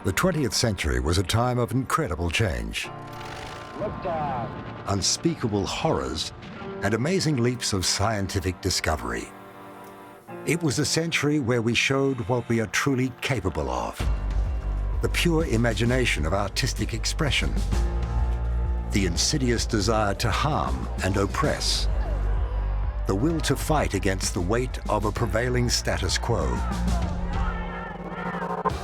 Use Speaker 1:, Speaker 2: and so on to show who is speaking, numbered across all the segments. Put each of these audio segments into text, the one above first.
Speaker 1: The 20th century was a time of incredible change. Unspeakable horrors and amazing leaps of scientific discovery. It was a century where we showed what we are truly capable of. The pure imagination of artistic expression. The insidious desire to harm and oppress. The will to fight against the weight of a prevailing status quo.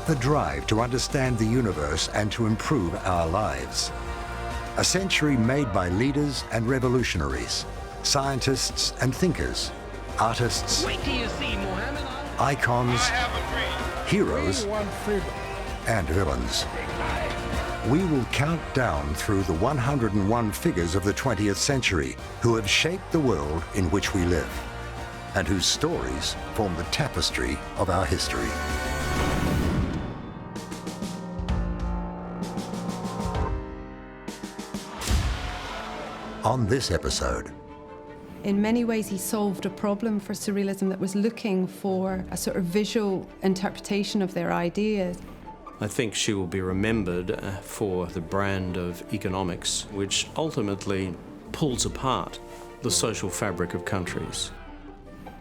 Speaker 1: The drive to understand the universe and to improve our lives. A century made by leaders and revolutionaries, scientists and thinkers, artists,
Speaker 2: Wait till you see Muhammad.
Speaker 1: icons, heroes, and villains. We will count down through the 101 figures of the 20th century who have shaped the world in which we live, and whose stories form the tapestry of our history. On this episode,
Speaker 3: in many ways, he solved a problem for surrealism that was looking for a sort of visual interpretation of their ideas.
Speaker 4: I think she will be remembered for the brand of economics, which ultimately pulls apart the social fabric of countries.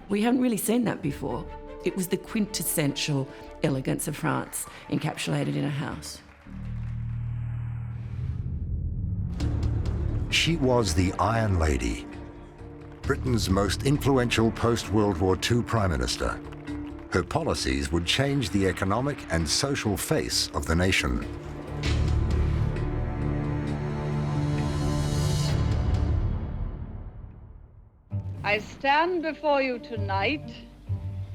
Speaker 5: We haven't really seen that before. It was the quintessential elegance of France encapsulated in a house.
Speaker 1: she was the Iron Lady, Britain's most influential post-World War II Prime Minister. Her policies would change the economic and social face of the nation.
Speaker 6: I stand before you tonight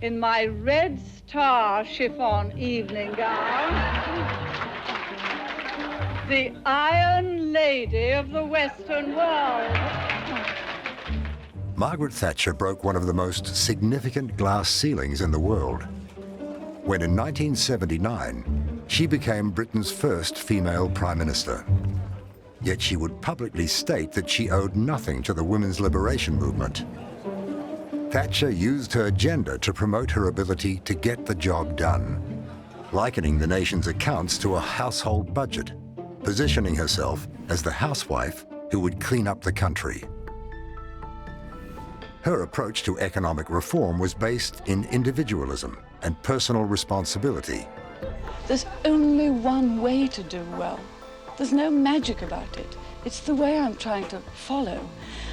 Speaker 6: in my red star chiffon evening gown, the Iron Lady of the Western world.
Speaker 1: Margaret Thatcher broke one of the most significant glass ceilings in the world when in 1979 she became Britain's first female Prime Minister. Yet she would publicly state that she owed nothing to the women's liberation movement. Thatcher used her agenda to promote her ability to get the job done, likening the nation's accounts to a household budget, positioning herself as the housewife who would clean up the country. Her approach to economic reform was based in individualism and personal responsibility.
Speaker 7: There's only one way to do well. There's no magic about it. It's the way I'm trying to follow.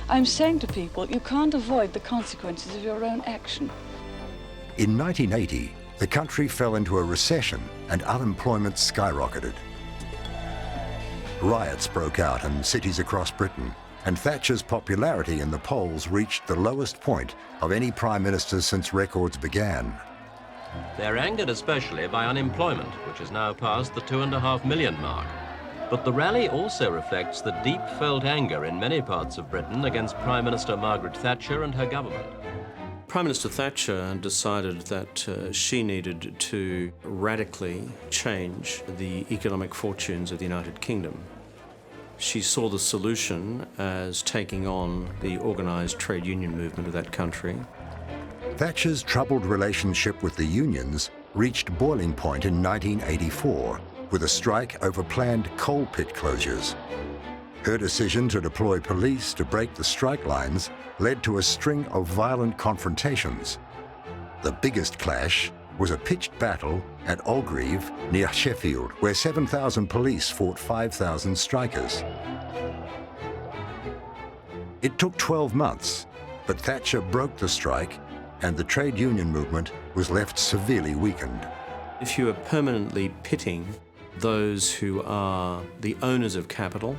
Speaker 7: I'm saying to people, you can't avoid the consequences of your own action.
Speaker 1: In 1980, the country fell into a recession and unemployment skyrocketed. Riots broke out in cities across Britain, and Thatcher's popularity in the polls reached the lowest point of any prime minister since records began.
Speaker 8: They're angered especially by unemployment, which has now passed the 2.5 million mark. But the rally also reflects the deep-felt anger in many parts of Britain against Prime Minister Margaret Thatcher and her government.
Speaker 4: Prime Minister Thatcher decided that she needed to radically change the economic fortunes of the United Kingdom. She saw the solution as taking on the organised trade union movement of that country.
Speaker 1: Thatcher's troubled relationship with the unions reached boiling point in 1984 with a strike over planned coal pit closures. Her decision to deploy police to break the strike lines led to a string of violent confrontations. The biggest clash was a pitched battle at Orgreave near Sheffield, where 7,000 police fought 5,000 strikers. It took 12 months, but Thatcher broke the strike and the trade union movement was left severely weakened.
Speaker 4: If you are permanently pitting those who are the owners of capital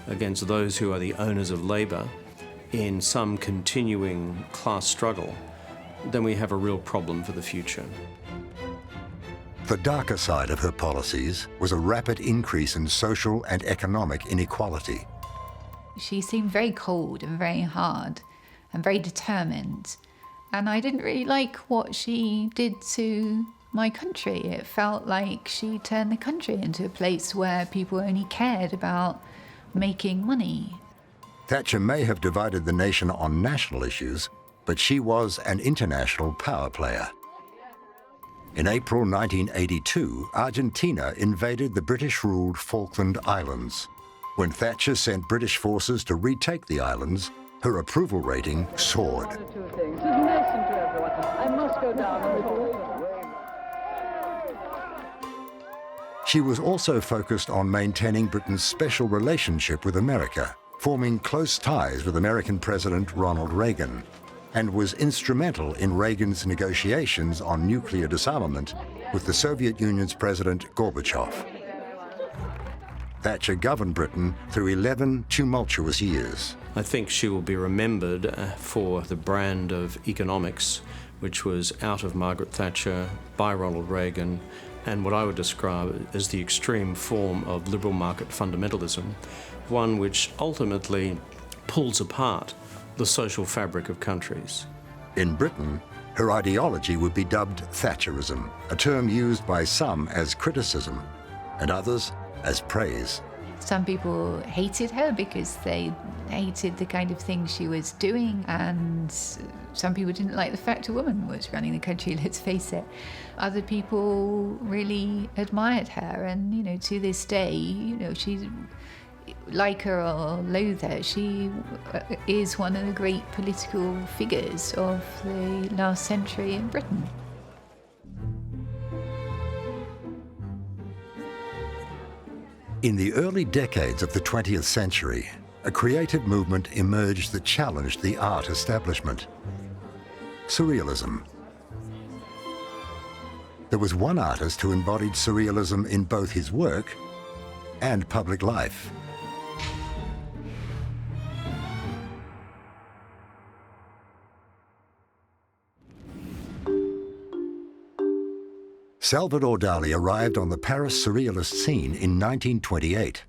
Speaker 4: against those who are the owners of labour in some continuing class struggle, then we have a real problem for the future.
Speaker 1: The darker side of her policies was a rapid increase in social and economic inequality.
Speaker 9: She seemed very cold and very hard and very determined. And I didn't really like what she did to my country. It felt like she turned the country into a place where people only cared about making money.
Speaker 1: Thatcher may have divided the nation on national issues, but she was an international power player. In April 1982, Argentina invaded the British-ruled Falkland Islands. When Thatcher sent British forces to retake the islands, her approval rating soared.
Speaker 6: Two things. Listen to everyone. I must go down and talk.
Speaker 1: She was also focused on maintaining Britain's special relationship with America, forming close ties with American President Ronald Reagan, and was instrumental in Reagan's negotiations on nuclear disarmament with the Soviet Union's President Gorbachev. Thatcher governed Britain through 11 tumultuous years.
Speaker 4: I think she will be remembered for the brand of economics which was out of Margaret Thatcher, by Ronald Reagan, and what I would describe as the extreme form of liberal market fundamentalism, one which ultimately pulls apart the social fabric of countries.
Speaker 1: In Britain, her ideology would be dubbed Thatcherism, a term used by some as criticism and others as praise.
Speaker 9: Some people hated her because they hated the kind of things she was doing, and some people didn't like the fact a woman was running the country, let's face it. Other people really admired her, and to this day, she's, like her or loathe her, she is one of the great political figures of the last century in Britain.
Speaker 1: In the early decades of the 20th century, a creative movement emerged that challenged the art establishment: surrealism. There was one artist who embodied surrealism in both his work and public life. Salvador Dali arrived on the Paris surrealist scene in 1928.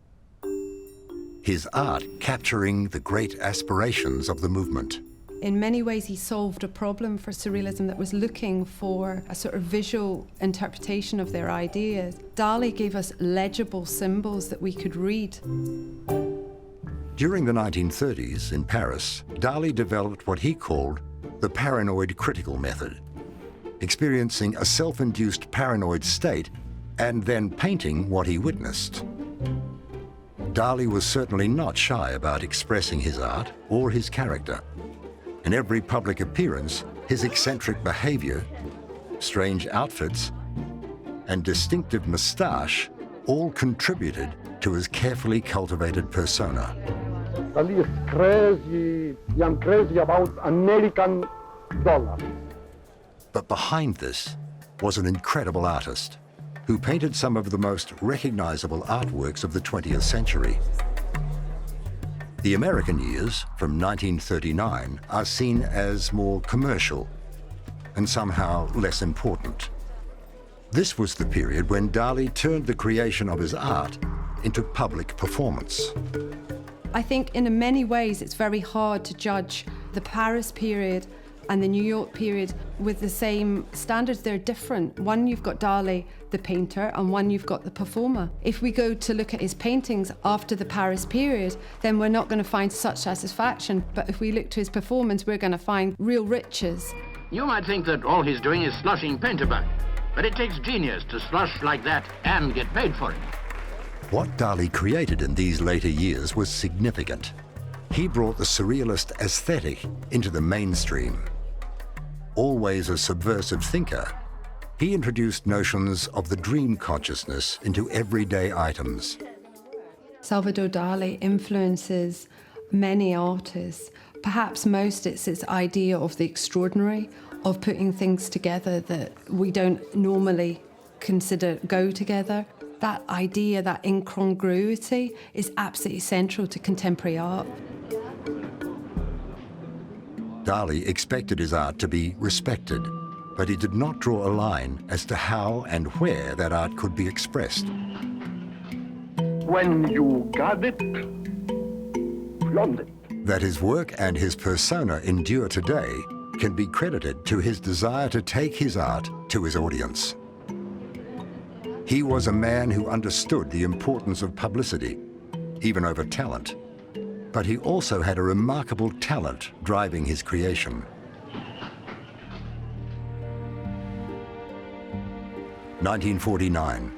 Speaker 1: His art capturing the great aspirations of the movement.
Speaker 3: In many ways, he solved a problem for surrealism that was looking for a sort of visual interpretation of their ideas. Dali gave us legible symbols that we could read.
Speaker 1: During the 1930s in Paris, Dali developed what he called the paranoid critical method, experiencing a self-induced paranoid state and then painting what he witnessed. Dali was certainly not shy about expressing his art or his character. In every public appearance, his eccentric behavior, strange outfits, and distinctive moustache all contributed to his carefully cultivated persona.
Speaker 2: Dali is crazy. I'm crazy about American dollar.
Speaker 1: But behind this was an incredible artist who painted some of the most recognizable artworks of the 20th century. The American years, from 1939, are seen as more commercial and somehow less important. This was the period when Dali turned the creation of his art into public performance.
Speaker 3: I think in many ways it's very hard to judge the Paris period and the New York period with the same standards. They're different. One, you've got Dali, the painter, and one, you've got the performer. If we go to look at his paintings after the Paris period, then we're not going to find such satisfaction. But if we look to his performance, we're going to find real riches.
Speaker 10: You might think that all he's doing is slushing paint about, but it takes genius to slush like that and get paid for it.
Speaker 1: What Dali created in these later years was significant. He brought the surrealist aesthetic into the mainstream. Always a subversive thinker, he introduced notions of the dream consciousness into everyday items.
Speaker 3: Salvador Dali influences many artists. Perhaps most it's his idea of the extraordinary, of putting things together that we don't normally consider go together. That idea, that incongruity, is absolutely central to contemporary art.
Speaker 1: Dali expected his art to be respected, but he did not draw a line as to how and where that art could be expressed.
Speaker 2: When you got it, flaunt it.
Speaker 1: That his work and his persona endure today can be credited to his desire to take his art to his audience. He was a man who understood the importance of publicity, even over talent. But he also had a remarkable talent driving his creation. 1949.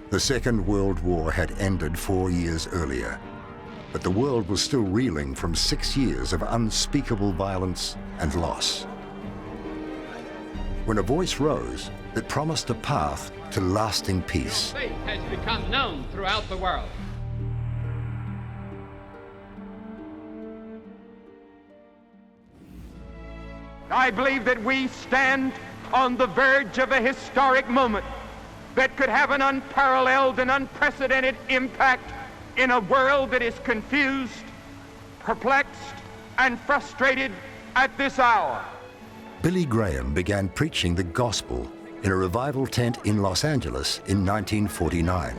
Speaker 1: The Second World War had ended 4 years earlier, but the world was still reeling from 6 years of unspeakable violence and loss. When a voice rose that promised a path to lasting peace.
Speaker 11: Faith has become known throughout the world.
Speaker 2: I believe that we stand on the verge of a historic moment that could have an unparalleled and unprecedented impact in a world that is confused, perplexed, and frustrated at this hour.
Speaker 1: Billy Graham began preaching the gospel in a revival tent in Los Angeles in 1949.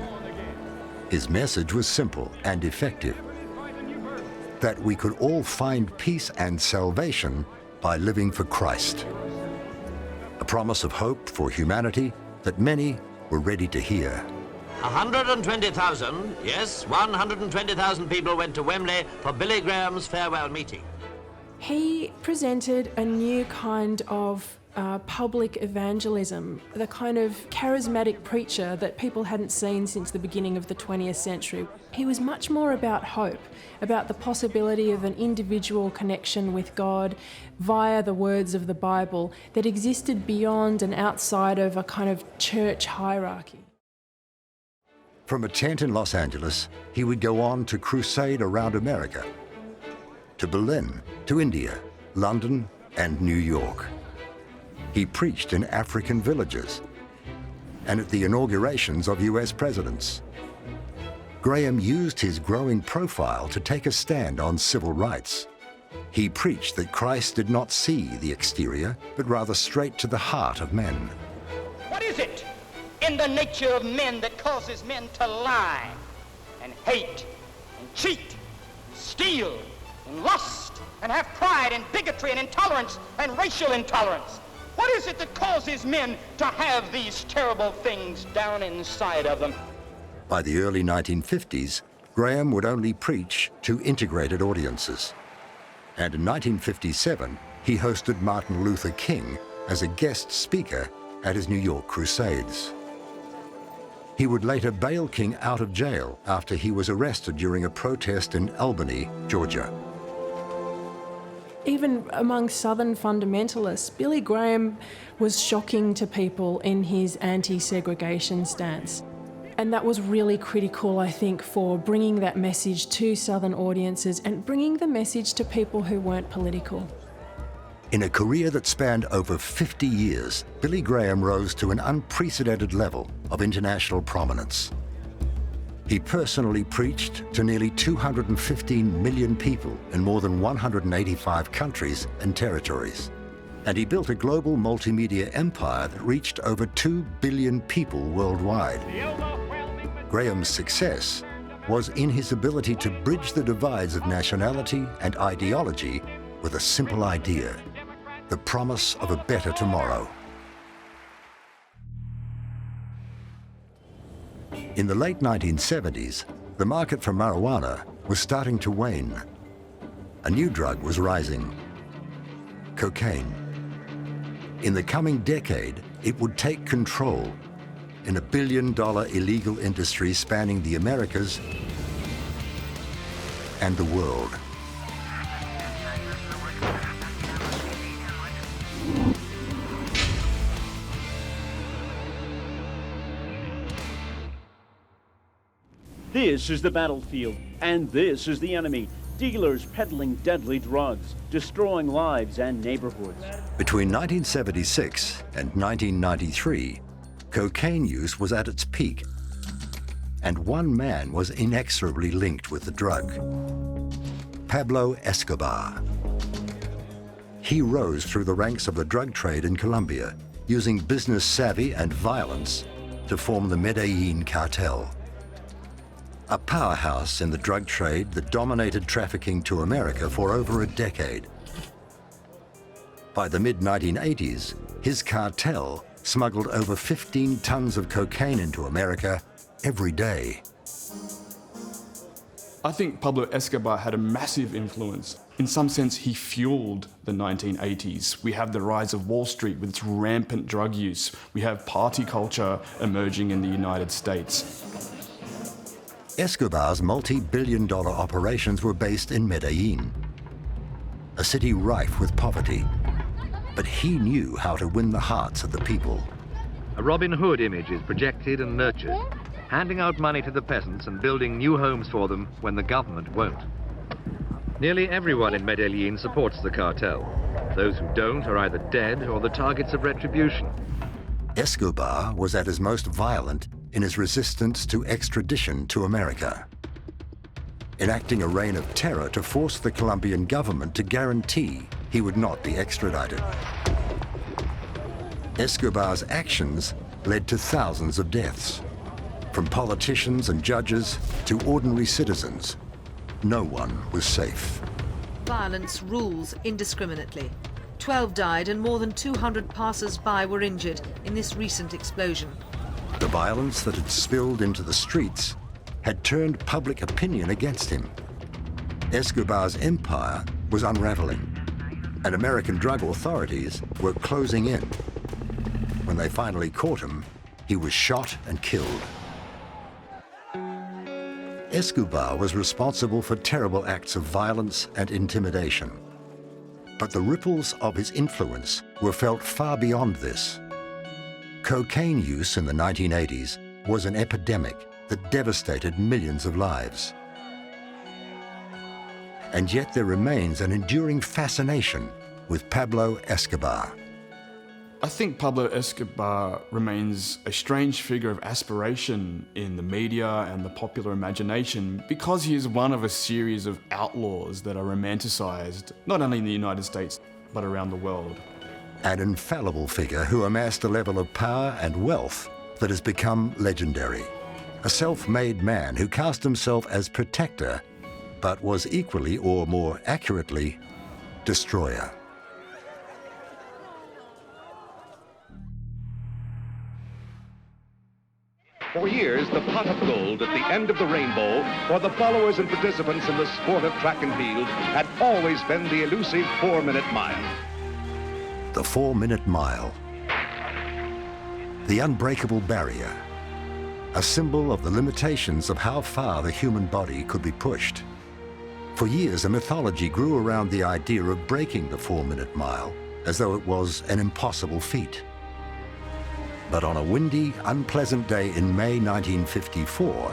Speaker 1: His message was simple and effective, that we could all find peace and salvation by living for Christ. A promise of hope for humanity that many were ready to hear.
Speaker 8: 120,000, yes, 120,000 people went to Wembley for Billy Graham's farewell meeting.
Speaker 12: He presented a new kind of public evangelism, the kind of charismatic preacher that people hadn't seen since the beginning of the 20th century. He was much more about hope, about the possibility of an individual connection with God via the words of the Bible that existed beyond and outside of a kind of church hierarchy.
Speaker 1: From a tent in Los Angeles, he would go on to crusade around America, to Berlin, to India, London, and New York. He preached in African villages and at the inaugurations of US presidents. Graham used his growing profile to take a stand on civil rights. He preached that Christ did not see the exterior, but rather straight to the heart of men.
Speaker 13: What is it in the nature of men that causes men to lie and hate and cheat, and steal and lust and have pride and bigotry and intolerance and racial intolerance? What is it that causes men to have these terrible things down inside of them?
Speaker 1: By the early 1950s, Graham would only preach to integrated audiences. And in 1957, he hosted Martin Luther King as a guest speaker at his New York crusades. He would later bail King out of jail after he was arrested during a protest in Albany, Georgia.
Speaker 12: Even among Southern fundamentalists, Billy Graham was shocking to people in his anti-segregation stance. And that was really critical, I think, for bringing that message to Southern audiences and bringing the message to people who weren't political.
Speaker 1: In a career that spanned over 50 years, Billy Graham rose to an unprecedented level of international prominence. He personally preached to nearly 215 million people in more than 185 countries and territories. And he built a global multimedia empire that reached over 2 billion people worldwide. Graham's success was in his ability to bridge the divides of nationality and ideology with a simple idea: the promise of a better tomorrow. In the late 1970s, the market for marijuana was starting to wane. A new drug was rising: cocaine. In the coming decade, it would take control in a billion-dollar illegal industry spanning the Americas and the world.
Speaker 14: This is the battlefield, and this is the enemy. Dealers peddling deadly drugs, destroying lives and neighborhoods.
Speaker 1: Between 1976 and 1993, cocaine use was at its peak, and one man was inexorably linked with the drug: Pablo Escobar. He rose through the ranks of the drug trade in Colombia, using business savvy and violence to form the Medellin cartel, a powerhouse in the drug trade that dominated trafficking to America for over a decade. By the mid-1980s, his cartel smuggled over 15 tons of cocaine into America every day.
Speaker 15: I think Pablo Escobar had a massive influence. In some sense, he fueled the 1980s. We have the rise of Wall Street with its rampant drug use. We have party culture emerging in the United States.
Speaker 1: Escobar's multi-billion-dollar operations were based in Medellin, a city rife with poverty. But he knew how to win the hearts of the people.
Speaker 16: A Robin Hood image is projected and nurtured, handing out money to the peasants and building new homes for them when the government won't. Nearly everyone in Medellin supports the cartel. Those who don't are either dead or the targets of retribution.
Speaker 1: Escobar was at his most violent in his resistance to extradition to America, enacting a reign of terror to force the Colombian government to guarantee he would not be extradited. Escobar's actions led to thousands of deaths, from politicians and judges to ordinary citizens. No one was safe.
Speaker 17: Violence rules indiscriminately. 12 died and more than 200 passers-by were injured in this recent explosion.
Speaker 1: The violence that had spilled into the streets had turned public opinion against him. Escobar's empire was unraveling, and American drug authorities were closing in. When they finally caught him, he was shot and killed. Escobar was responsible for terrible acts of violence and intimidation. But the ripples of his influence were felt far beyond this. Cocaine use in the 1980s was an epidemic that devastated millions of lives. And yet there remains an enduring fascination with Pablo Escobar.
Speaker 15: I think Pablo Escobar remains a strange figure of aspiration in the media and the popular imagination because he is one of a series of outlaws that are romanticized, not only in the United States, but around the world.
Speaker 1: An infallible figure who amassed a level of power and wealth that has become legendary. A self-made man who cast himself as protector, but was equally, or more accurately, destroyer.
Speaker 18: For years, the pot of gold at the end of the rainbow for the followers and participants in the sport of track and field had always been the elusive 4-minute mile.
Speaker 1: The 4-minute mile. The unbreakable barrier. A symbol of the limitations of how far the human body could be pushed. For years, a mythology grew around the idea of breaking the 4-minute mile as though it was an impossible feat. But on a windy, unpleasant day in May 1954,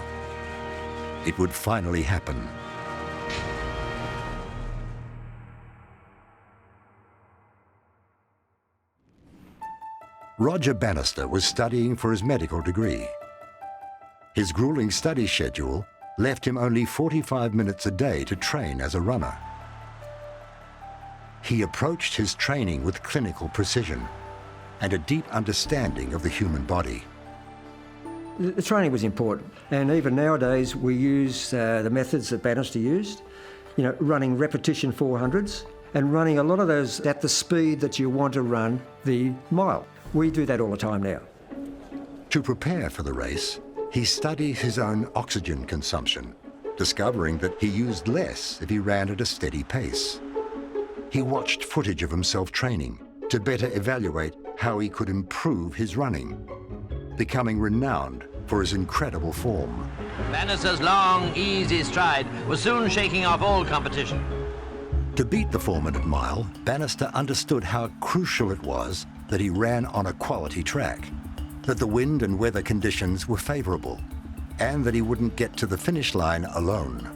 Speaker 1: it would finally happen. Roger Bannister was studying for his medical degree. His grueling study schedule left him only 45 minutes a day to train as a runner. He approached his training with clinical precision and a deep understanding of the human body.
Speaker 19: The training was important, and even nowadays we use the methods that Bannister used, running repetition 400s and running a lot of those at the speed that you want to run the mile. We do that all the time now.
Speaker 1: To prepare for the race, he studied his own oxygen consumption, discovering that he used less if he ran at a steady pace. He watched footage of himself training to better evaluate how he could improve his running, becoming renowned for his incredible form.
Speaker 10: Bannister's long, easy stride was soon shaking off all competition.
Speaker 1: To beat the 4-minute mile, Bannister understood how crucial it was that he ran on a quality track, that the wind and weather conditions were favorable, and that he wouldn't get to the finish line alone.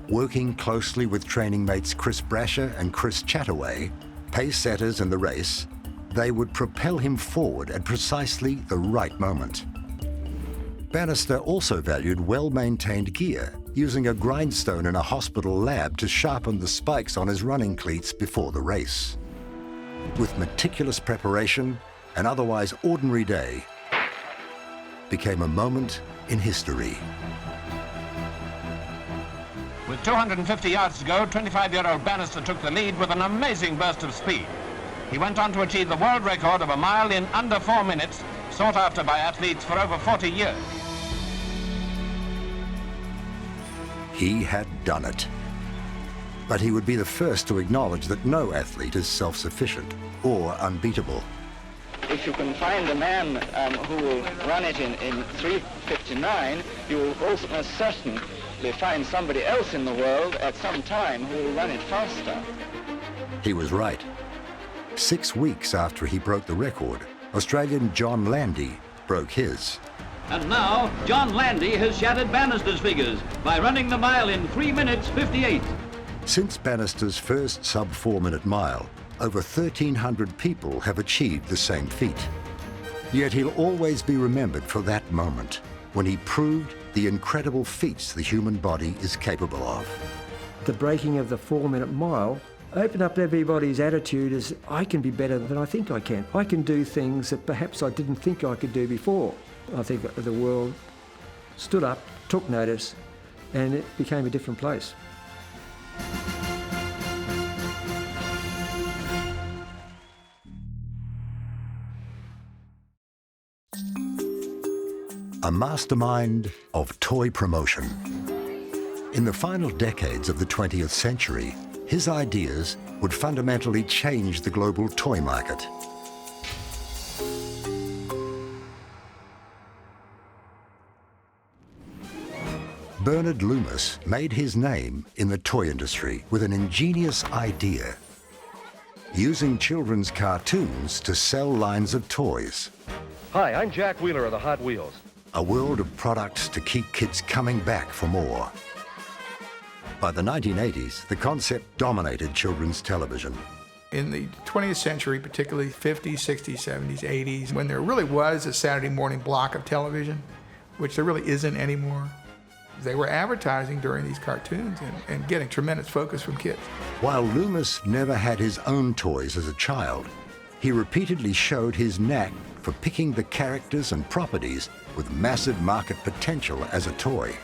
Speaker 1: Working closely with training mates Chris Brasher and Chris Chataway, pace setters in the race, they would propel him forward at precisely the right moment. Bannister also valued well-maintained gear, using a grindstone in a hospital lab to sharpen the spikes on his running cleats before the race. With meticulous preparation, an otherwise ordinary day became a moment in history.
Speaker 11: With 250 yards to go, 25-year-old Bannister took the lead with an amazing burst of speed. He went on to achieve the world record of a mile in under 4 minutes, sought after by athletes for over 40 years.
Speaker 1: He had done it. But he would be the first to acknowledge that no athlete is self-sufficient or unbeatable.
Speaker 13: If you can find a man who will run it in 3:59, you will almost certainly find somebody else in the world at some time who will run it faster.
Speaker 1: He was right. 6 weeks after he broke the record, Australian John Landy broke his.
Speaker 20: And now, John Landy has shattered Bannister's figures by running the mile in 3 minutes 58.
Speaker 1: Since Bannister's first sub-4-minute mile, over 1,300 people have achieved the same feat. Yet he'll always be remembered for that moment, when he proved the incredible feats the human body is capable of.
Speaker 19: The breaking of the 4-minute mile opened up everybody's attitude as, I can be better than I think I can. I can do things that perhaps I didn't think I could do before. I think the world stood up, took notice, and it became a different place.
Speaker 1: A mastermind of toy promotion. In the final decades of the 20th century, his ideas would fundamentally change the global toy market. Bernard Loomis made his name in the toy industry with an ingenious idea, using children's cartoons to sell lines of toys.
Speaker 18: Hi, I'm Jack Wheeler of the Hot Wheels.
Speaker 1: A world of products to keep kids coming back for more. By the 1980s, the concept dominated children's television.
Speaker 21: In the 20th century, particularly 50s, 60s, 70s, 80s, when there really was a Saturday morning block of television, which there really isn't anymore, they were advertising during these cartoons and getting tremendous focus from kids.
Speaker 1: While Loomis never had his own toys as a child, he repeatedly showed his knack for picking the characters and properties with massive market potential as a toy,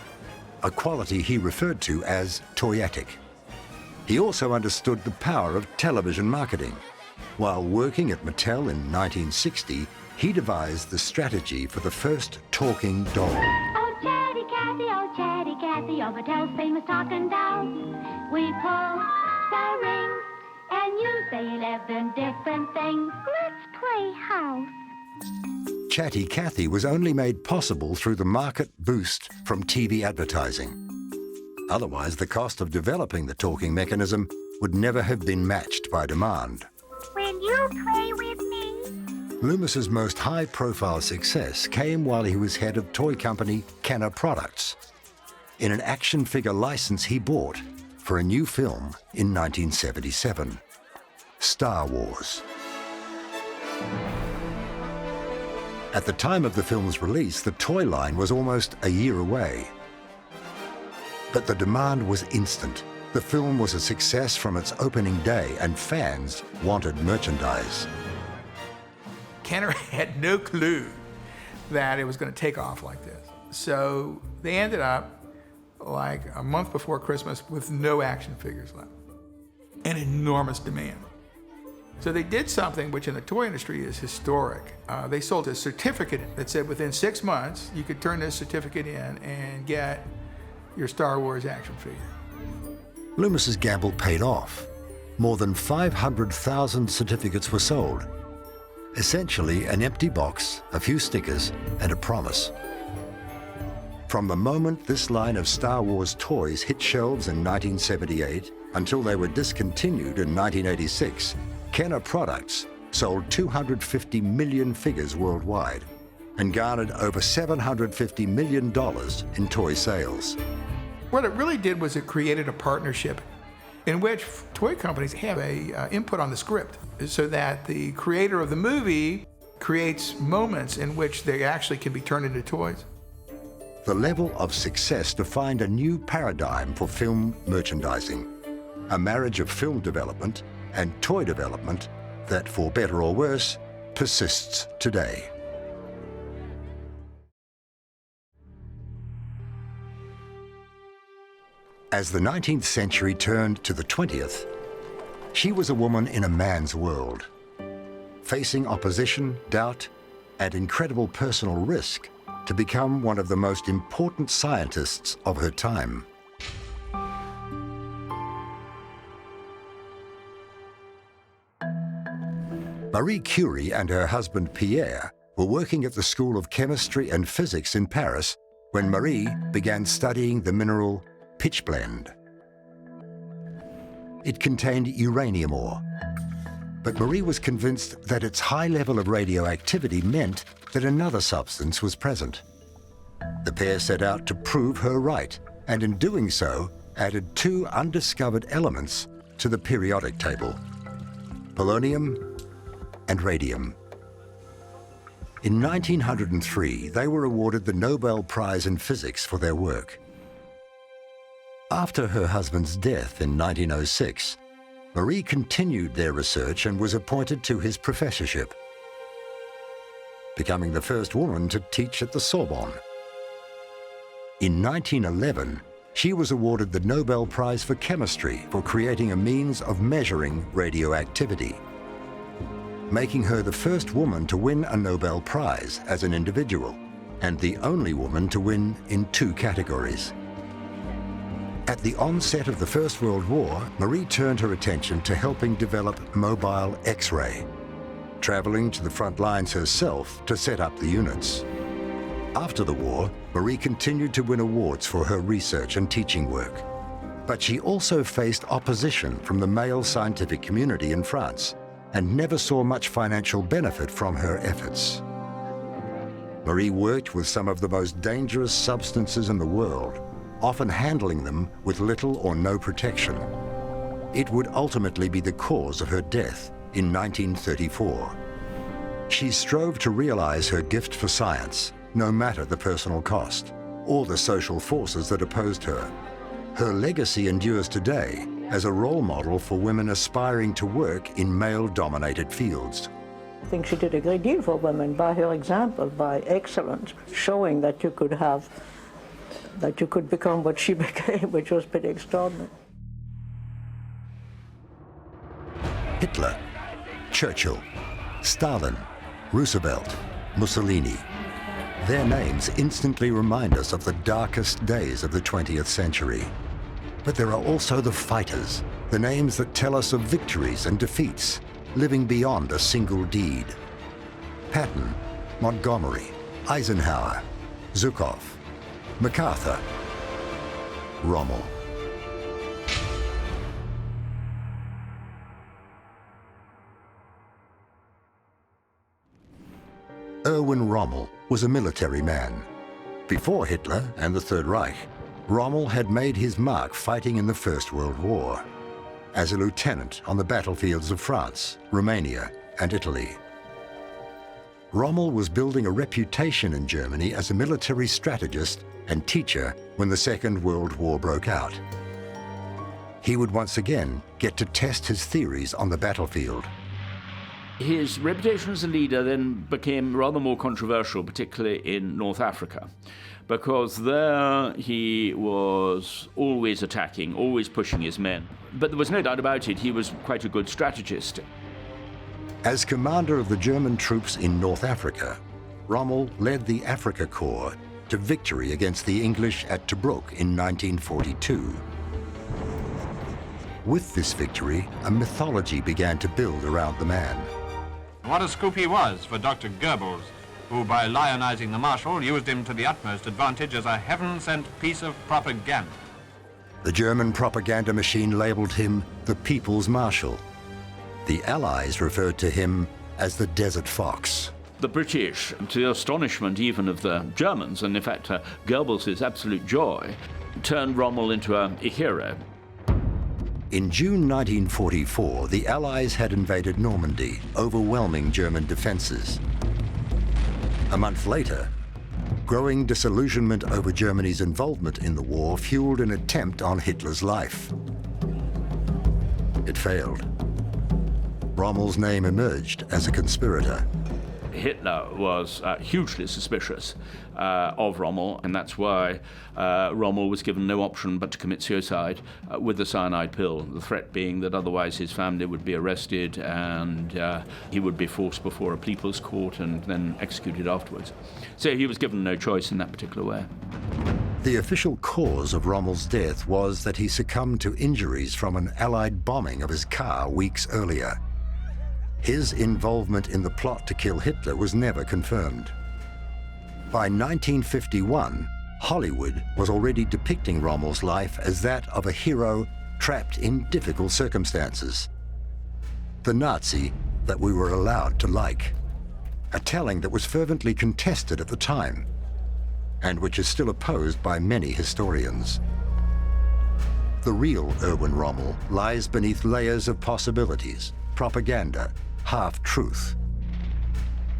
Speaker 1: a quality he referred to as toyetic. He also understood the power of television marketing. While working at Mattel in 1960, he devised the strategy for the first talking doll.
Speaker 22: Oh, Chatty Cathy, oh, Mattel's famous talking doll. We pull the ring, and you say 11 different things. Let's play house.
Speaker 1: Chatty Cathy was only made possible through the market boost from TV advertising. Otherwise, the cost of developing the talking mechanism would never have been matched by demand.
Speaker 22: Will you play with me?
Speaker 1: Loomis's most high-profile success came while he was head of toy company Kenner Products, in an action figure license he bought for a new film in 1977, Star Wars. At the time of the film's release, the toy line was almost a year away. But the demand was instant. The film was a success from its opening day, and fans wanted merchandise.
Speaker 21: Kenner had no clue that it was going to take off like this. So they ended up, like a month before Christmas, with no action figures left. An enormous demand. So they did something which in the toy industry is historic. They sold a certificate that said within 6 months, you could turn this certificate in and get your Star Wars action figure.
Speaker 1: Loomis's gamble paid off. More than 500,000 certificates were sold. Essentially an empty box, a few stickers, and a promise. From the moment this line of Star Wars toys hit shelves in 1978 until they were discontinued in 1986, Kenner Products sold 250 million figures worldwide and garnered over $750 million in toy sales.
Speaker 21: What it really did was it created a partnership in which toy companies have a input on the script, so that the creator of the movie creates moments in which they actually can be turned into toys.
Speaker 1: The level of success defined a new paradigm for film merchandising, a marriage of film development and toy development that, for better or worse, persists today. As the 19th century turned to the 20th, she was a woman in a man's world, facing opposition, doubt, and incredible personal risk to become one of the most important scientists of her time. Marie Curie and her husband Pierre were working at the School of Chemistry and Physics in Paris when Marie began studying the mineral pitchblende. It contained uranium ore, but Marie was convinced that its high level of radioactivity meant that another substance was present. The pair set out to prove her right, and in doing so, added two undiscovered elements to the periodic table: polonium and radium. In 1903, they were awarded the Nobel Prize in Physics for their work. After her husband's death in 1906, Marie continued their research and was appointed to his professorship, becoming the first woman to teach at the Sorbonne. In 1911, she was awarded the Nobel Prize for Chemistry for creating a means of measuring radioactivity, making her the first woman to win a Nobel Prize as an individual, and the only woman to win in two categories. At the onset of the First World War, Marie turned her attention to helping develop mobile X-ray, traveling to the front lines herself to set up the units. After the war, Marie continued to win awards for her research and teaching work. But she also faced opposition from the male scientific community in France and never saw much financial benefit from her efforts. Marie worked with some of the most dangerous substances in the world, often handling them with little or no protection. It would ultimately be the cause of her death in 1934. She strove to realize her gift for science, no matter the personal cost, or the social forces that opposed her. Her legacy endures today as a role model for women aspiring to work in male-dominated fields.
Speaker 5: I think she did a great deal for women by her example, by excellence, showing that you could become what she became, which was pretty extraordinary.
Speaker 1: Hitler, Churchill, Stalin, Roosevelt, Mussolini. Their names instantly remind us of the darkest days of the 20th century. But there are also the fighters, the names that tell us of victories and defeats, living beyond a single deed. Patton, Montgomery, Eisenhower, Zhukov, MacArthur, Rommel. Erwin Rommel was a military man. Before Hitler and the Third Reich, Rommel had made his mark fighting in the First World War, as a lieutenant on the battlefields of France, Romania, and Italy. Rommel was building a reputation in Germany as a military strategist and teacher when the Second World War broke out. He would once again get to test his theories on the battlefield.
Speaker 14: His reputation as a leader then became rather more controversial, particularly in North Africa, because there he was always attacking, always pushing his men. But there was no doubt about it, he was quite a good strategist.
Speaker 1: As commander of the German troops in North Africa, Rommel led the Afrika Korps to victory against the English at Tobruk in 1942. With this victory, a mythology began to build around the man.
Speaker 11: What a scoop he was for Dr. Goebbels, who by lionizing the Marshal used him to the utmost advantage as a heaven-sent piece of propaganda.
Speaker 1: The German propaganda machine labeled him the People's Marshal. The Allies referred to him as the Desert Fox.
Speaker 14: The British, to the astonishment even of the Germans, and in fact Goebbels' absolute joy, turned Rommel into a hero.
Speaker 1: In June 1944, the Allies had invaded Normandy, overwhelming German defenses. A month later, growing disillusionment over Germany's involvement in the war fueled an attempt on Hitler's life. It failed. Rommel's name emerged as a conspirator.
Speaker 14: Hitler was hugely suspicious of Rommel, and that's why Rommel was given no option but to commit suicide with the cyanide pill, the threat being that otherwise his family would be arrested and he would be forced before a people's court and then executed afterwards. So he was given no choice in that particular way.
Speaker 1: The official cause of Rommel's death was that he succumbed to injuries from an Allied bombing of his car weeks earlier. His involvement in the plot to kill Hitler was never confirmed. By 1951, Hollywood was already depicting Rommel's life as that of a hero trapped in difficult circumstances. The Nazi that we were allowed to like. A telling that was fervently contested at the time, and which is still opposed by many historians. The real Erwin Rommel lies beneath layers of possibilities, propaganda, half-truth.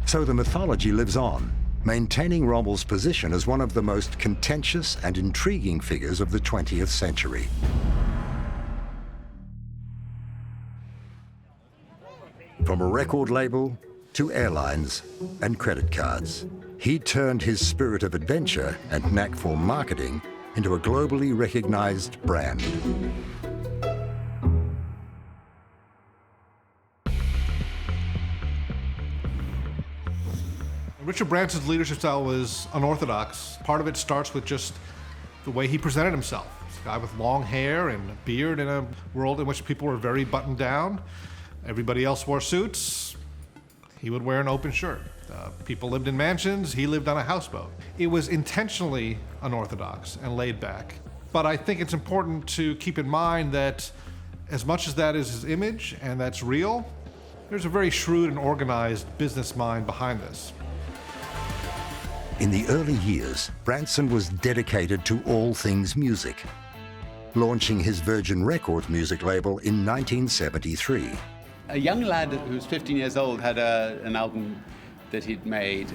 Speaker 1: So the mythology lives on, maintaining Rommel's position as one of the most contentious and intriguing figures of the 20th century. From a record label to airlines and credit cards, he turned his spirit of adventure and knack for marketing into a globally recognized brand.
Speaker 6: Richard Branson's leadership style was unorthodox. Part of it starts with just the way he presented himself. This guy with long hair and a beard in a world in which people were very buttoned down. Everybody else wore suits. He would wear an open shirt. People lived in mansions. He lived on a houseboat. It was intentionally unorthodox and laid back. But I think it's important to keep in mind that as much as that is his image and that's real, there's a very shrewd and organized business mind behind this.
Speaker 1: In the early years, Branson was dedicated to all things music, launching his Virgin Records music label in 1973.
Speaker 7: A young lad who was 15 years old had an album that he'd made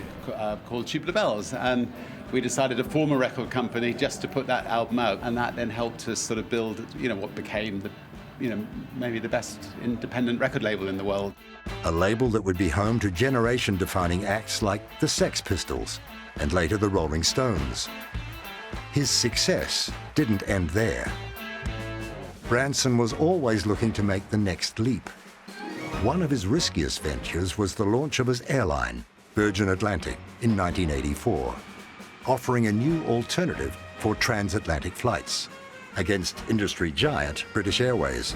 Speaker 7: called Tubular Bells, and we decided to form a record company just to put that album out, and that then helped us sort of build, what became maybe the best independent record label in the world.
Speaker 1: A label that would be home to generation-defining acts like the Sex Pistols and later the Rolling Stones. His success didn't end there. Branson was always looking to make the next leap. One of his riskiest ventures was the launch of his airline, Virgin Atlantic, in 1984, offering a new alternative for transatlantic flights against industry giant British Airways.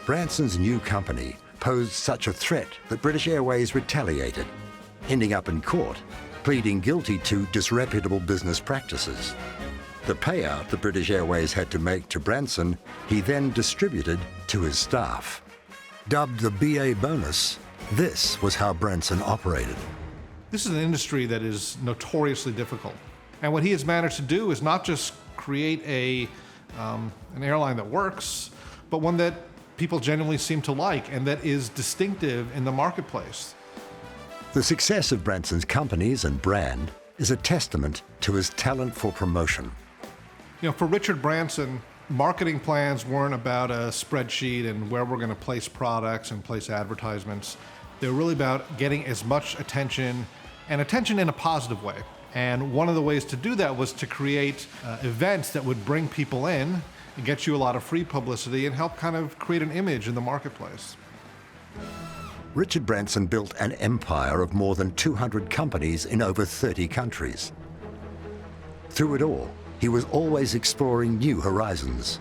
Speaker 1: Branson's new company posed such a threat that British Airways retaliated, ending up in court, pleading guilty to disreputable business practices. The payout that British Airways had to make to Branson, he then distributed to his staff. Dubbed the BA bonus, this was how Branson operated.
Speaker 6: This is an industry that is notoriously difficult. And what he has managed to do is not just create an airline that works, but one that people genuinely seem to like and that is distinctive in the marketplace.
Speaker 1: The success of Branson's companies and brand is a testament to his talent for promotion.
Speaker 6: For Richard Branson, marketing plans weren't about a spreadsheet and where we're going to place products and place advertisements. They were really about getting as much attention, and attention in a positive way. And one of the ways to do that was to create events that would bring people in and get you a lot of free publicity and help kind of create an image in the marketplace.
Speaker 1: Richard Branson built an empire of more than 200 companies in over 30 countries. Through it all, he was always exploring new horizons.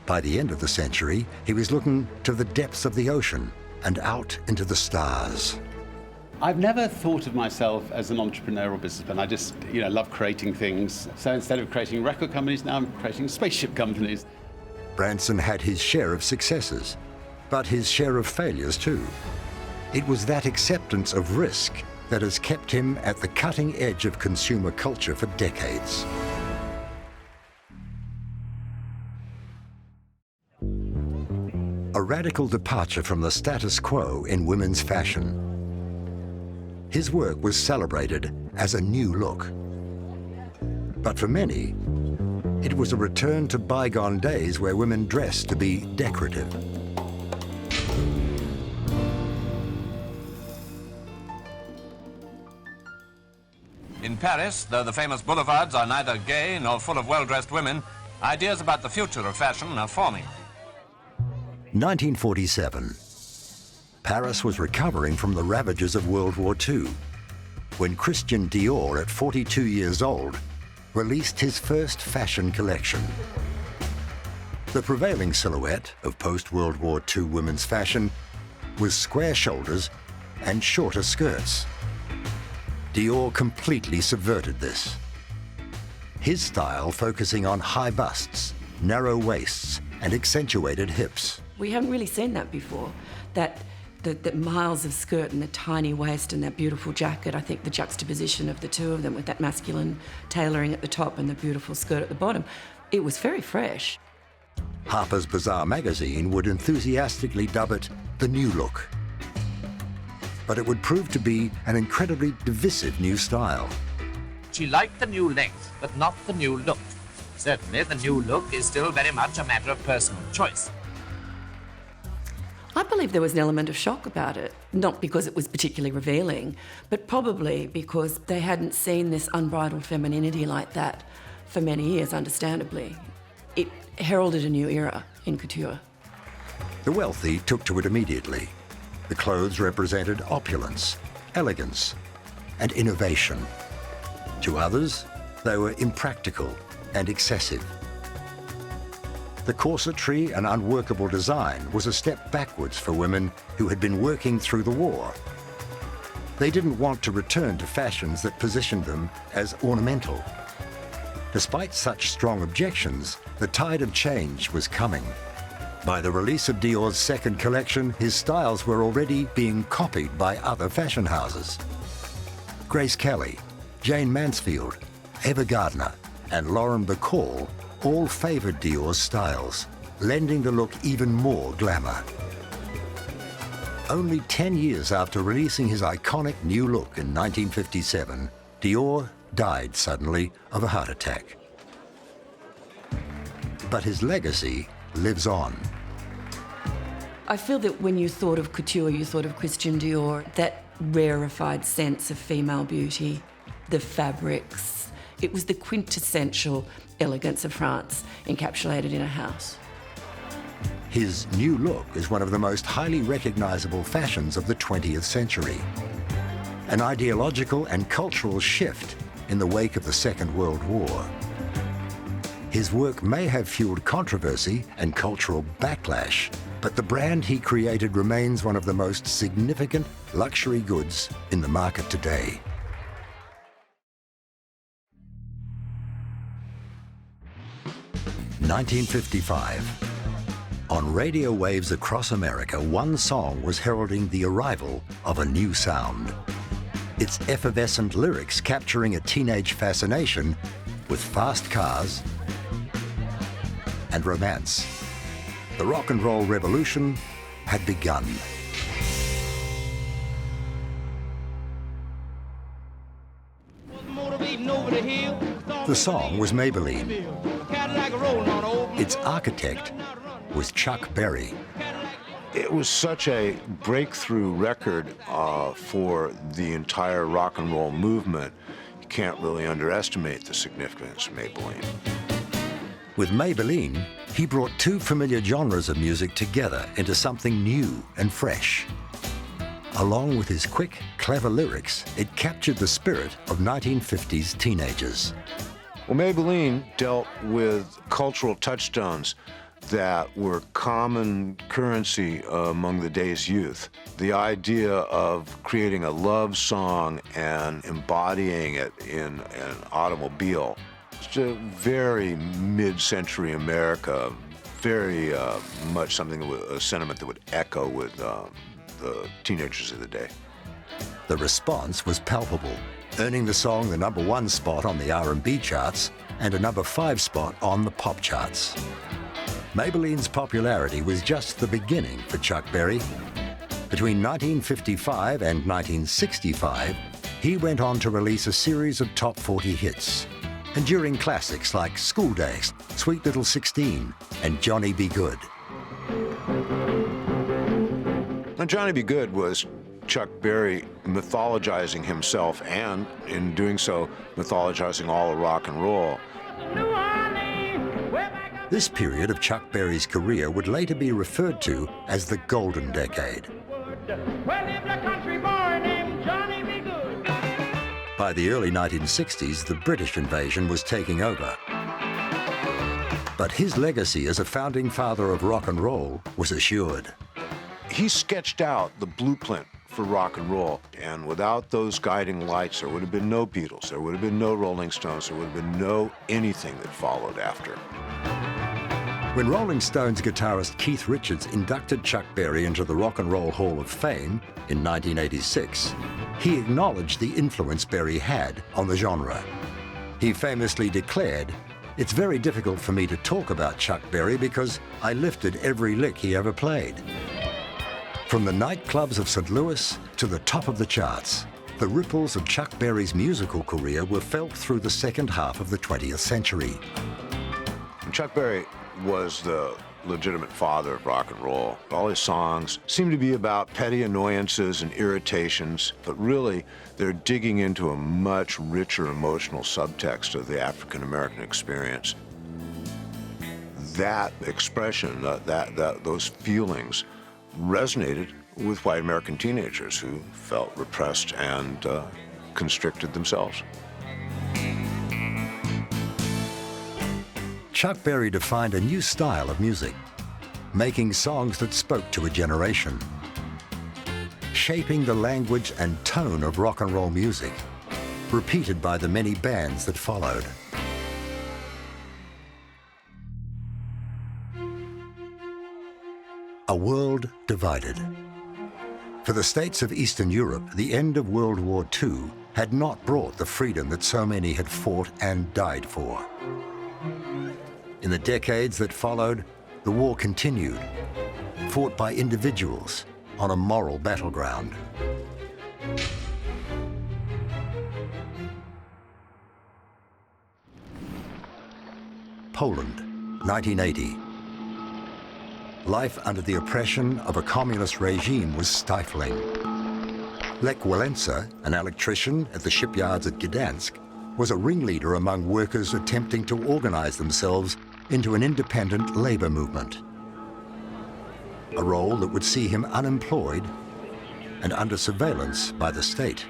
Speaker 1: By the end of the century, he was looking to the depths of the ocean and out into the stars.
Speaker 7: I've never thought of myself as an entrepreneurial businessman. I just, love creating things. So instead of creating record companies, now I'm creating spaceship companies.
Speaker 1: Branson had his share of successes, but his share of failures too. It was that acceptance of risk that has kept him at the cutting edge of consumer culture for decades. A radical departure from the status quo in women's fashion. His work was celebrated as a new look. But for many, it was a return to bygone days where women dressed to be decorative.
Speaker 11: In Paris, though the famous boulevards are neither gay nor full of well-dressed women, ideas about the future of fashion are forming.
Speaker 1: 1947. Paris was recovering from the ravages of World War II, when Christian Dior, at 42 years old, released his first fashion collection. The prevailing silhouette of post-World War II women's fashion was square shoulders and shorter skirts. Dior completely subverted this. His style focusing on high busts, narrow waists, and accentuated hips.
Speaker 4: We haven't really seen that before. That miles of skirt and the tiny waist and that beautiful jacket. I think the juxtaposition of the two of them with that masculine tailoring at the top and the beautiful skirt at the bottom, it was very fresh.
Speaker 1: Harper's Bazaar magazine would enthusiastically dub it the new look. But it would prove to be an incredibly divisive new style.
Speaker 9: She liked the new length, but not the new look. Certainly, the new look is still very much a matter of personal choice.
Speaker 4: I believe there was an element of shock about it, not because it was particularly revealing, but probably because they hadn't seen this unbridled femininity like that for many years, understandably. It heralded a new era in couture.
Speaker 1: The wealthy took to it immediately. The clothes represented opulence, elegance, and innovation. To others, they were impractical and excessive. The corsetry and unworkable design was a step backwards for women who had been working through the war. They didn't want to return to fashions that positioned them as ornamental. Despite such strong objections, the tide of change was coming. By the release of Dior's second collection, his styles were already being copied by other fashion houses. Grace Kelly, Jane Mansfield, Eva Gardner, and Lauren Bacall all favoured Dior's styles, lending the look even more glamour. Only 10 years after releasing his iconic new look in 1957, Dior died suddenly of a heart attack. But his legacy lives on.
Speaker 4: I feel that when you thought of couture, you thought of Christian Dior, that rarefied sense of female beauty, the fabrics. It was the quintessential elegance of France encapsulated in a house.
Speaker 1: His new look is one of the most highly recognizable fashions of the 20th century. An ideological and cultural shift in the wake of the Second World War. His work may have fueled controversy and cultural backlash, but the brand he created remains one of the most significant luxury goods in the market today. (1955). On radio waves across America, one song was heralding the arrival of a new sound. Its effervescent lyrics capturing a teenage fascination with fast cars and romance. The rock and roll revolution had begun. The song was Maybelline. Its architect was Chuck Berry.
Speaker 23: It was such a breakthrough record for the entire rock and roll movement. You can't really underestimate the significance of Maybelline.
Speaker 1: With Maybelline, he brought two familiar genres of music together into something new and fresh. Along with his quick, clever lyrics, it captured the spirit of 1950s teenagers.
Speaker 23: Well, Maybelline dealt with cultural touchstones that were common currency among the day's youth. The idea of creating a love song and embodying it in an automobile. It's a very mid-century America, very much something, a sentiment that would echo with the teenagers of the day.
Speaker 1: The response was palpable, earning the song the #1 spot on the R&B charts and a #5 spot on the pop charts. Maybelline's popularity was just the beginning for Chuck Berry. Between 1955 and 1965, he went on to release a series of top 40 hits, enduring classics like School Days, Sweet Little 16, and Johnny Be Good.
Speaker 23: And Johnny Be Good was Chuck Berry mythologizing himself and, in doing so, mythologizing all of rock and roll.
Speaker 1: This period of Chuck Berry's career would later be referred to as the Golden Decade. By the early 1960s, the British invasion was taking over. But his legacy as a founding father of rock and roll was assured.
Speaker 23: He sketched out the blueprint for rock and roll, and without those guiding lights, there would have been no Beatles, there would have been no Rolling Stones, there would have been no anything that followed after.
Speaker 1: When Rolling Stones guitarist Keith Richards inducted Chuck Berry into the Rock and Roll Hall of Fame in 1986, he acknowledged the influence Berry had on the genre. He famously declared, "It's very difficult for me to talk about Chuck Berry because I lifted every lick he ever played." From the nightclubs of St. Louis to the top of the charts, the ripples of Chuck Berry's musical career were felt through the second half of the 20th century.
Speaker 23: Chuck Berry was the legitimate father of rock and roll. All his songs seem to be about petty annoyances and irritations, but really they're digging into a much richer emotional subtext of the African-American experience. That expression, those feelings resonated with white American teenagers who felt repressed and constricted themselves.
Speaker 1: Chuck Berry defined a new style of music, making songs that spoke to a generation, shaping the language and tone of rock and roll music, repeated by the many bands that followed. A world divided. For the states of Eastern Europe, the end of World War II had not brought the freedom that so many had fought and died for. In the decades that followed, the war continued, fought by individuals on a moral battleground. Poland, 1980. Life under the oppression of a communist regime was stifling. Lech Wałęsa, an electrician at the shipyards at Gdansk, was a ringleader among workers attempting to organize themselves into an independent labor movement. A role that would see him unemployed and under surveillance by the state.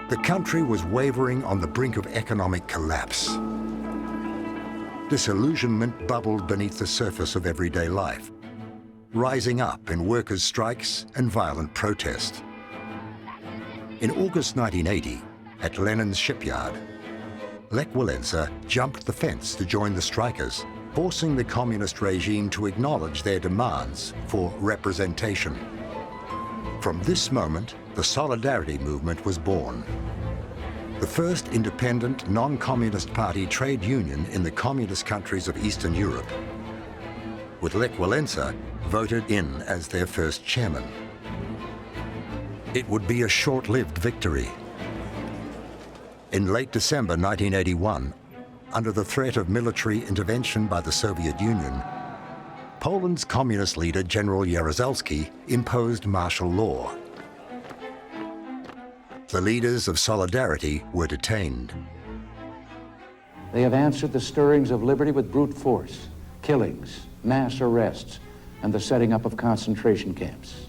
Speaker 1: The country was wavering on the brink of economic collapse. Disillusionment bubbled beneath the surface of everyday life, rising up in workers' strikes and violent protest. In August 1980, at Lenin's shipyard, Lech Wałęsa jumped the fence to join the strikers, forcing the communist regime to acknowledge their demands for representation. From this moment, the Solidarity movement was born. The first independent, non-communist party trade union in the communist countries of Eastern Europe, with Lech Wałęsa voted in as their first chairman. It would be a short-lived victory. In late December 1981, under the threat of military intervention by the Soviet Union, Poland's communist leader, General Jaruzelski, imposed martial law. The leaders of Solidarity were detained.
Speaker 10: They have answered the stirrings of liberty with brute force, killings, mass arrests, and the setting up of concentration camps.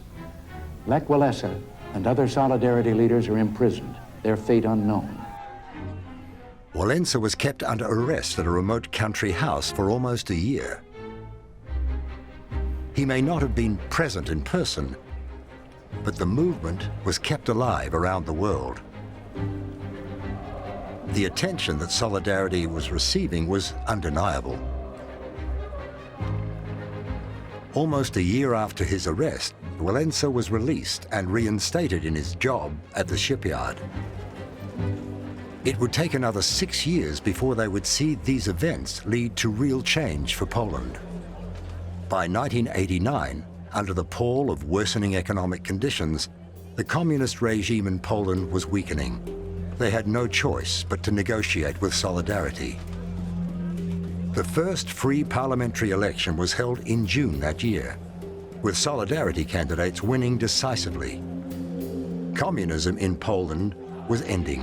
Speaker 10: Lech Wałęsa and other Solidarity leaders are imprisoned, their fate unknown.
Speaker 1: Wałęsa was kept under arrest at a remote country house for almost a year. He may not have been present in person, but the movement was kept alive around the world. The attention that Solidarity was receiving was undeniable. Almost a year after his arrest, Wałęsa was released and reinstated in his job at the shipyard. It would take another 6 years before they would see these events lead to real change for Poland. By 1989, under the pall of worsening economic conditions, the communist regime in Poland was weakening. They had no choice but to negotiate with Solidarity. The first free parliamentary election was held in June that year, with Solidarity candidates winning decisively. Communism in Poland was ending.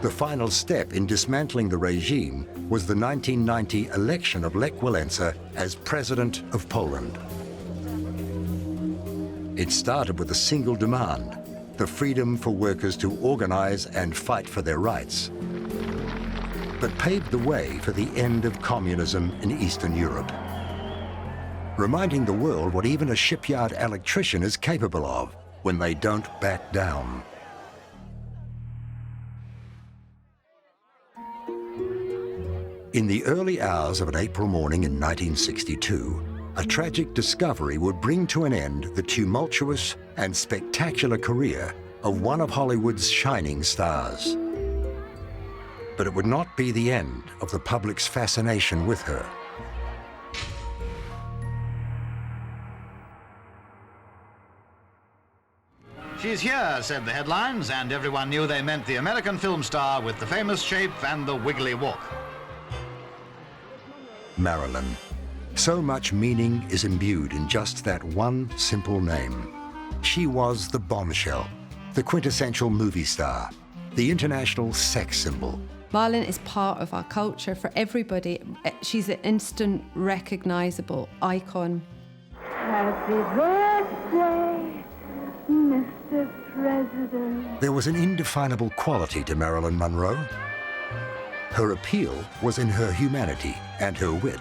Speaker 1: The final step in dismantling the regime was the 1990 election of Lech Wałęsa as President of Poland. It started with a single demand: the freedom for workers to organize and fight for their rights. but paved the way for the end of communism in Eastern Europe, reminding the world what even a shipyard electrician is capable of when they don't back down. In the early hours of an April morning in 1962, a tragic discovery would bring to an end the tumultuous and spectacular career of one of Hollywood's shining stars. But it would not be the end of the public's fascination with her.
Speaker 2: She's here, said the headlines, and everyone knew they meant the American film star with the famous shape and the wiggly walk.
Speaker 1: Marilyn. So much meaning is imbued in just that one simple name. She was the bombshell, the quintessential movie star, the international sex symbol.
Speaker 3: Marilyn is part of our culture for everybody. She's an instant recognizable icon.
Speaker 22: Happy birthday, Mr. President.
Speaker 1: There was an indefinable quality to Marilyn Monroe. Her appeal was in her humanity and her wit,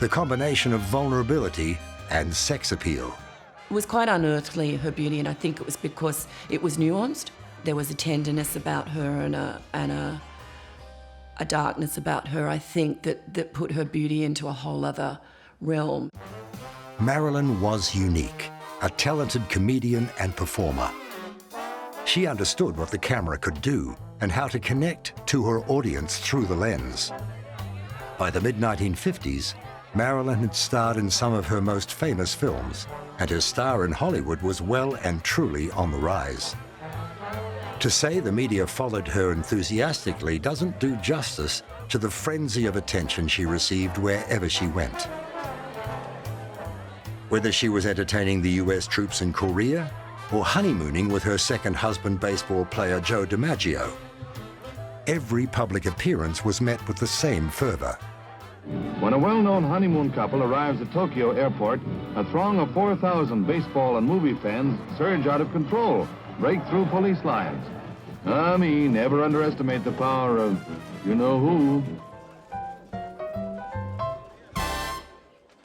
Speaker 1: the combination of vulnerability and sex appeal.
Speaker 4: It was quite unearthly, her beauty, and I think it was because it was nuanced. There was a tenderness about her and a darkness about her, I think, that put her beauty into a whole other realm.
Speaker 1: Marilyn was unique, a talented comedian and performer. She understood what the camera could do and how to connect to her audience through the lens. By the mid-1950s, Marilyn had starred in some of her most famous films, and her star in Hollywood was well and truly on the rise. To say the media followed her enthusiastically doesn't do justice to the frenzy of attention she received wherever she went. Whether she was entertaining the US troops in Korea or honeymooning with her second husband, baseball player Joe DiMaggio, every public appearance was met with the same fervor.
Speaker 8: When a well-known honeymoon couple arrives at Tokyo airport, a throng of 4,000 baseball and movie fans surge out of control, break through police lines. Never underestimate the power of you-know-who.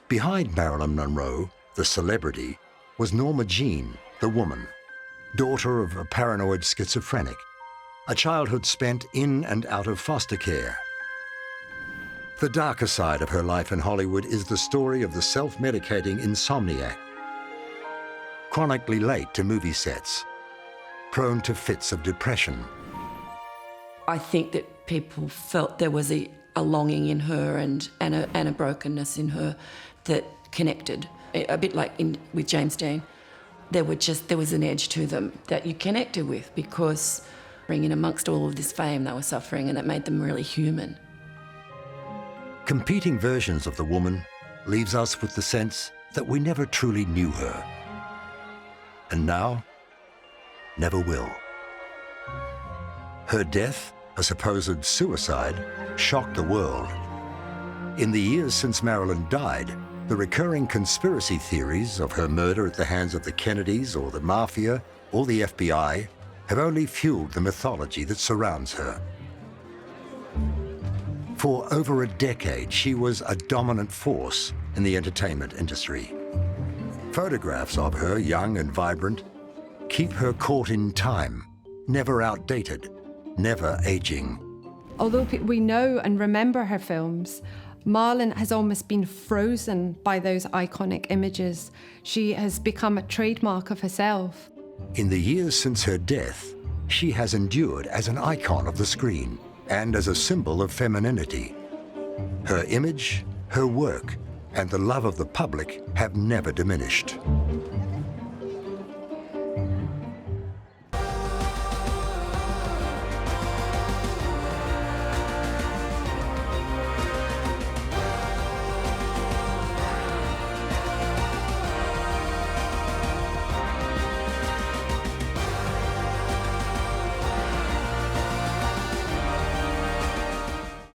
Speaker 1: Behind Marilyn Monroe, the celebrity, was Norma Jean, the woman, daughter of a paranoid schizophrenic, a childhood spent in and out of foster care. The darker side of her life in Hollywood is the story of the self-medicating insomniac, chronically late to movie sets, prone to fits of depression.
Speaker 4: I think that people felt there was a longing in her and a brokenness in her that connected, a bit like with James Dean. There was an edge to them that you connected with because in amongst all of this fame they were suffering, and it made them really human.
Speaker 1: Competing versions of the woman leaves us with the sense that we never truly knew her. And now, never will. Her death, a supposed suicide, shocked the world. In the years since Marilyn died, the recurring conspiracy theories of her murder at the hands of the Kennedys or the Mafia or the FBI have only fueled the mythology that surrounds her. For over a decade, she was a dominant force in the entertainment industry. Photographs of her, young and vibrant, keep her caught in time, never outdated, never aging.
Speaker 3: Although we know and remember her films, Marilyn has almost been frozen by those iconic images. She has become a trademark of herself.
Speaker 1: In the years since her death, she has endured as an icon of the screen and as a symbol of femininity. Her image, her work, and the love of the public have never diminished.